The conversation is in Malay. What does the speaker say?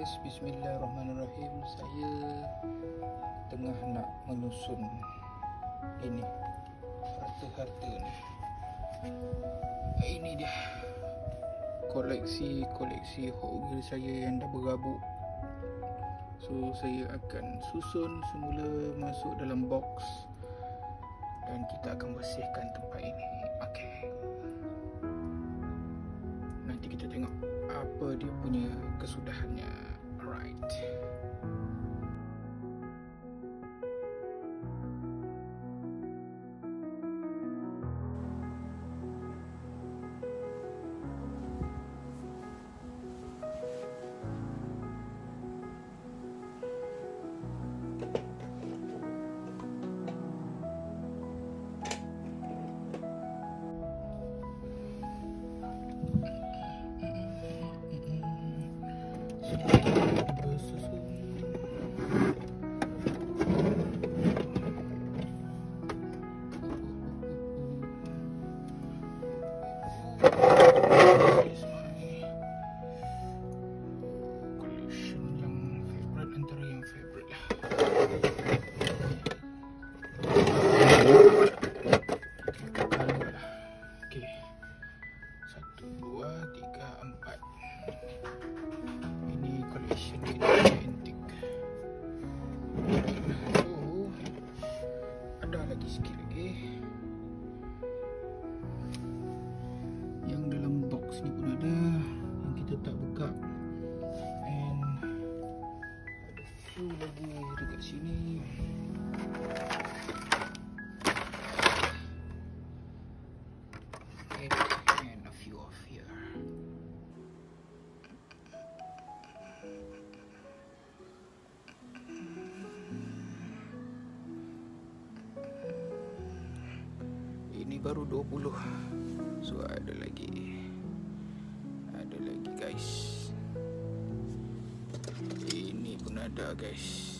guys, bismillahirrahmanirrahim. Saya tengah nak menyusun ini harta-harta ni. Ini dia koleksi Hot Wheels saya yang dah berabuk. So saya akan susun semula masuk dalam box dan kita akan bersihkan tempat ini. Okey, nanti kita tengok apa dia punya kesudahannya. Alright. Sini and a few off here. Ini baru 20, so ada lagi guys. Ini pun ada guys.